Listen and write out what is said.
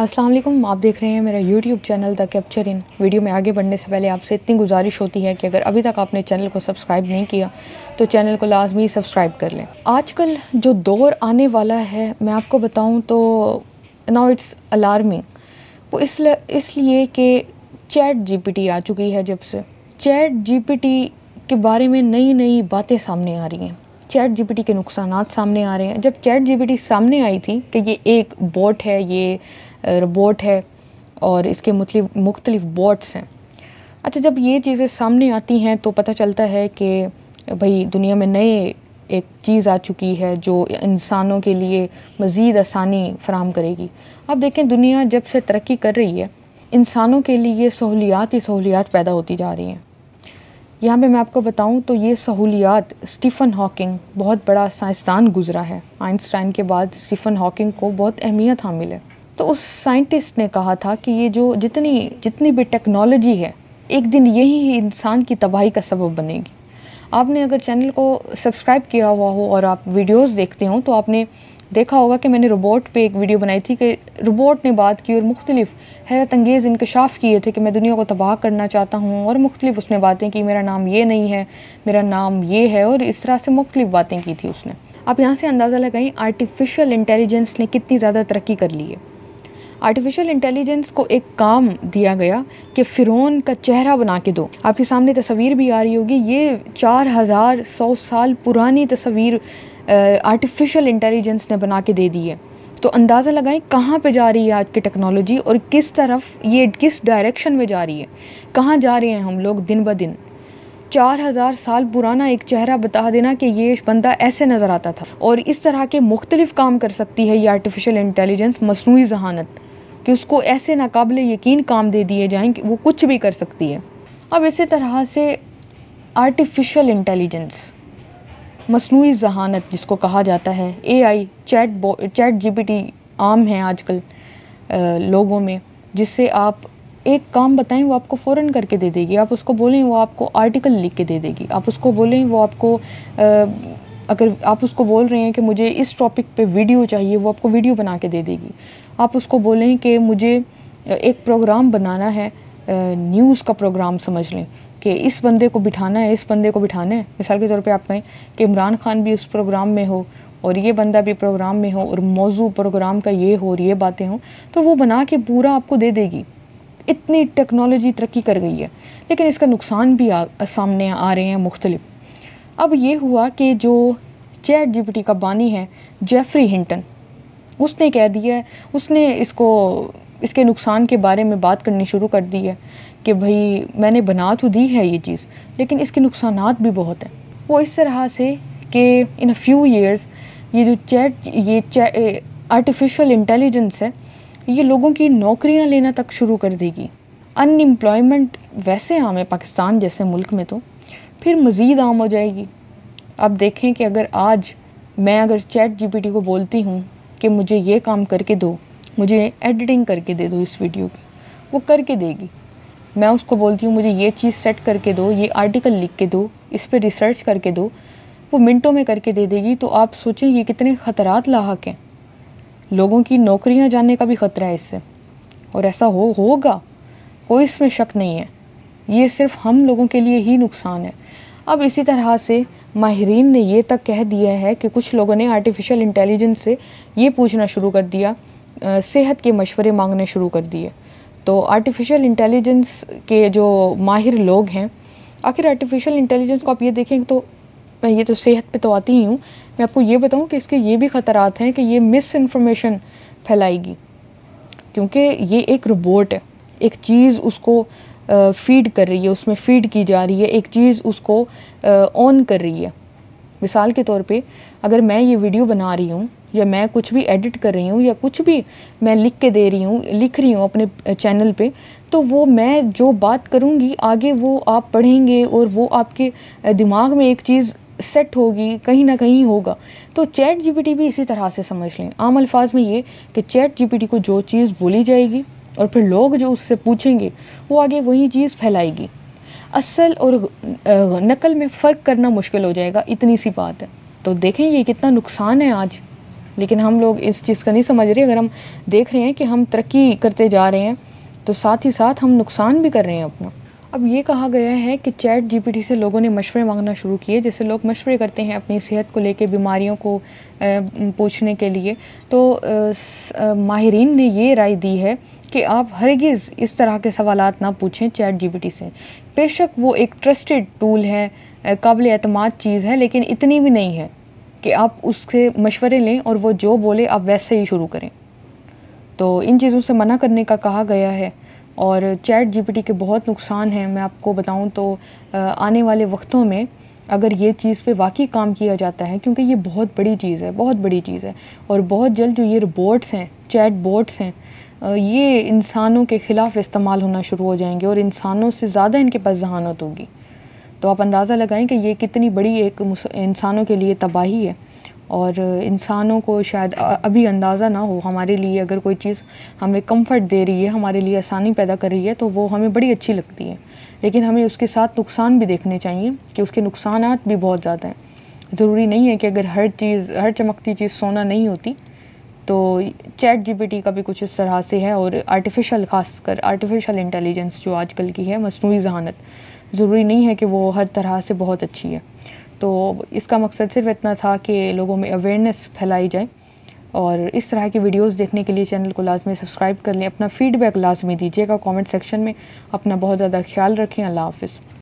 अस्सलाम वालेकुम, आप देख रहे हैं मेरा YouTube channel the capture in. Video में आगे बढ़ने से पहले आपसे इतनी गुजारिश होती है कि अगर अभी तक आपने चैनल को सब्सक्राइब नहीं किया तो चैनल को लाजमी सब्सक्राइब कर लें। आजकल जो दौर आने वाला है मैं आपको बताऊं तो नाउ इट्स अलार्मिंग। वो इसलिए कि चैट जीपीटी आ चुकी है। जब से चैट जीपीटी के बारे में नई नई बातें सामने आ रही हैं, चैट जीपीटी के नुकसानात सामने आ रहे हैं। जब चैट जीपीटी सामने आई थी कि ये एक बोट है, ये रोबोट है और इसके मुख्तलिफ बोट्स हैं। अच्छा, जब ये चीज़ें सामने आती हैं तो पता चलता है कि भाई दुनिया में नए एक चीज़ आ चुकी है जो इंसानों के लिए मज़ीद आसानी फराहम करेगी। अब देखें, दुनिया जब से तरक्की कर रही है इंसानों के लिए सहूलियात ही सहूलियात पैदा होती जा रही हैं। यहाँ पे मैं आपको बताऊँ तो ये सहूलियात स्टीफ़न हॉकिंग, बहुत बड़ा साइंसदान गुज़रा है। आइंस्टाइन के बाद स्टीफ़न हॉकिंग को बहुत अहमियत हामिल है। तो उस साइंटिस्ट ने कहा था कि ये जो जितनी भी टेक्नोलॉजी है एक दिन यही इंसान की तबाही का सबब बनेगी। आपने अगर चैनल को सब्सक्राइब किया हुआ हो और आप वीडियोस देखते हो तो आपने देखा होगा कि मैंने रोबोट पे एक वीडियो बनाई थी कि रोबोट ने बात की और मुख्तलिफ हैरत अंगेज़ इंकशाफ किए थे कि मैं दुनिया को तबाह करना चाहता हूँ, और मुख्तलिफ उसने बातें की, मेरा नाम ये नहीं है, मेरा नाम ये है, और इस तरह से मुख्तलिफ बातें की थी उसने। आप यहाँ से अंदाज़ा लगाएं आर्टिफिशियल इंटेलिजेंस ने कितनी ज़्यादा तरक्की कर ली है। आर्टिफिशियल इंटेलिजेंस को एक काम दिया गया कि फ़िरौन का चेहरा बना के दो। आपके सामने तस्वीर भी आ रही होगी, ये 4100 साल पुरानी तस्वीर आर्टिफिशियल इंटेलिजेंस ने बना के दे दी है। तो अंदाज़ा लगाएं कहाँ पे जा रही है आज की टेक्नोलॉजी और किस तरफ ये किस डायरेक्शन में जा रही है, कहाँ जा रहे हैं हम लोग दिन ब दिन। 4000 साल पुराना एक चेहरा बता देना कि ये बंदा ऐसे नज़र आता था, और इस तरह के मुख्तलिफ काम कर सकती है ये आर्टिफिशियल इंटेलिजेंस, मसनूई ज़हानत, कि उसको ऐसे नाकाबिल यकीन काम दे दिए जाएं कि वो कुछ भी कर सकती है। अब इसी तरह से आर्टिफिशियल इंटेलिजेंस, मसनूई ज़हानत जिसको कहा जाता है, एआई, चैट जीपीटी आम है आजकल लोगों में, जिससे आप एक काम बताएं वो आपको फ़ौरन करके दे देगी। आप उसको बोलें वो आपको आर्टिकल लिख के दे देगी। आप उसको बोलें वो आपको अगर आप उसको बोल रहे हैं कि मुझे इस टॉपिक पे वीडियो चाहिए, वो आपको वीडियो बना के दे देगी। आप उसको बोलें कि मुझे एक प्रोग्राम बनाना है, न्यूज़ का प्रोग्राम समझ लें कि इस बंदे को बिठाना है, इस बंदे को बिठाना है। मिसाल के तौर पे आप कहें कि इमरान खान भी उस प्रोग्राम में हो और ये बंदा भी प्रोग्राम में हो और मौजू प्रोग्राम का ये हो और ये बातें हों, तो वो बना के पूरा आपको दे देगी। इतनी टेक्नोलॉजी तरक्की कर गई है, लेकिन इसका नुकसान भी सामने आ रहे हैं मुख्तलिफ। अब ये हुआ कि जो चैट जीपीटी का बानी है जेफरी हिंटन, उसने कह दिया है, उसने इसके नुकसान के बारे में बात करनी शुरू कर दी है कि भाई मैंने बना तो दी है ये चीज़, लेकिन इसके नुकसानात भी बहुत हैं। वो इस तरह से कि इन अ फ्यू ईयर्स ये जो आर्टिफिशियल इंटेलिजेंस है ये लोगों की नौकरियां लेना तक शुरू कर देगी। अनएम्प्लॉयमेंट वैसे आम है पाकिस्तान जैसे मुल्क में, तो फिर मज़ीद आम हो जाएगी। अब देखें कि अगर चैट जीपीटी को बोलती हूँ कि मुझे ये काम करके दो, मुझे एडिटिंग करके दे दो इस वीडियो की, वो करके देगी। मैं उसको बोलती हूँ मुझे ये चीज़ सेट करके दो, ये आर्टिकल लिख के दो, इस पर रिसर्च करके दो, वो मिनटों में करके दे देगी। तो आप सोचें ये कितने ख़तरात लाहक हैं। लोगों की नौकरियां जाने का भी ख़तरा है इससे, और ऐसा होगा, कोई इसमें शक नहीं है। ये सिर्फ हम लोगों के लिए ही नुकसान है। अब इसी तरह से माहिरीन ने ये तक कह दिया है कि कुछ लोगों ने आर्टिफिशियल इंटेलिजेंस से ये पूछना शुरू कर दिया, सेहत के मशवरे मांगने शुरू कर दिए। तो आर्टिफिशियल इंटेलिजेंस के जो माहिर लोग हैं, आखिर आर्टिफिशियल इंटेलिजेंस को आप ये देखें तो मैं ये तो सेहत पे तो आती ही हूँ, मैं आपको ये बताऊँ कि इसके ये भी ख़तरात हैं कि ये मिस इन्फॉर्मेशन फैलाएगी, क्योंकि ये एक रोबोट है, एक चीज़ उसको फीड कर रही है, उसमें फीड की जा रही है, एक चीज़ उसको ऑन कर रही है। मिसाल के तौर पे अगर मैं ये वीडियो बना रही हूँ या मैं कुछ भी एडिट कर रही हूँ या कुछ भी मैं लिख रही हूँ अपने चैनल पे, तो वो मैं जो बात करूँगी आगे वो आप पढ़ेंगे और वो आपके दिमाग में एक चीज़ सेट होगी, कहीं ना कहीं होगा। तो चैट जीपीटी भी इसी तरह से समझ लें, आम अल्फाज में ये कि चैट जीपीटी को जो चीज़ बोली जाएगी और फिर लोग जो उससे पूछेंगे वो आगे वही चीज़ फैलाएगी। असल और नकल में फ़र्क करना मुश्किल हो जाएगा, इतनी सी बात है। तो देखें ये कितना नुकसान है आज लेकिन हम लोग इस चीज़ का नहीं समझ रहे। अगर हम देख रहे हैं कि हम तरक्की करते जा रहे हैं तो साथ ही साथ हम नुकसान भी कर रहे हैं अपना। अब ये कहा गया है कि चैट जीपीटी से लोगों ने मशवरे मांगना शुरू किए, जैसे लोग मशवरे करते हैं अपनी सेहत को लेके, बीमारियों को पूछने के लिए। तो माहिरीन ने ये राय दी है कि आप हरगिज़ इस तरह के सवालात ना पूछें चैट जीपीटी से। बेशक वो एक ट्रस्टेड टूल है, काबिल एतमाद चीज़ है, लेकिन इतनी भी नहीं है कि आप उससे मशवरे लें और वो जो बोले आप वैसे ही शुरू करें। तो इन चीज़ों से मना करने का कहा गया है। और चैट जीपीटी के बहुत नुकसान हैं। मैं आपको बताऊं तो आने वाले वक्तों में अगर ये चीज़ पे वाकई काम किया जाता है, क्योंकि ये बहुत बड़ी चीज़ है, बहुत बड़ी चीज़ है, और बहुत जल्द जो ये रोबोट्स हैं, चैट बोट्स हैं, ये इंसानों के ख़िलाफ़ इस्तेमाल होना शुरू हो जाएंगे और इंसानों से ज़्यादा इनके पास जहानत होगी। तो आप अंदाज़ा लगाएं कि ये कितनी बड़ी एक इंसानों के लिए तबाही है। और इंसानों को शायद अभी अंदाज़ा ना हो, हमारे लिए अगर कोई चीज़ हमें कंफर्ट दे रही है, हमारे लिए आसानी पैदा कर रही है, तो वो हमें बड़ी अच्छी लगती है। लेकिन हमें उसके साथ नुकसान भी देखने चाहिए कि उसके नुकसानात भी बहुत ज़्यादा हैं। ज़रूरी नहीं है कि अगर हर चमकती चीज़ सोना नहीं होती। तो चैट जीपीटी का भी कुछ इस तरह से है। और ख़ासकर आर्टिफिशियल इंटेलिजेंस जो आजकल की है, मसनूई ज़हानत, ज़रूरी नहीं है कि वो हर तरह से बहुत अच्छी है। तो इसका मकसद सिर्फ इतना था कि लोगों में अवेयरनेस फैलाई जाए। और इस तरह की वीडियोस देखने के लिए चैनल को लाजमी सब्सक्राइब कर लें। अपना फ़ीडबैक लाजमी दीजिएगा कमेंट सेक्शन में। अपना बहुत ज़्यादा ख्याल रखें। अल्लाह हाफ़िज़।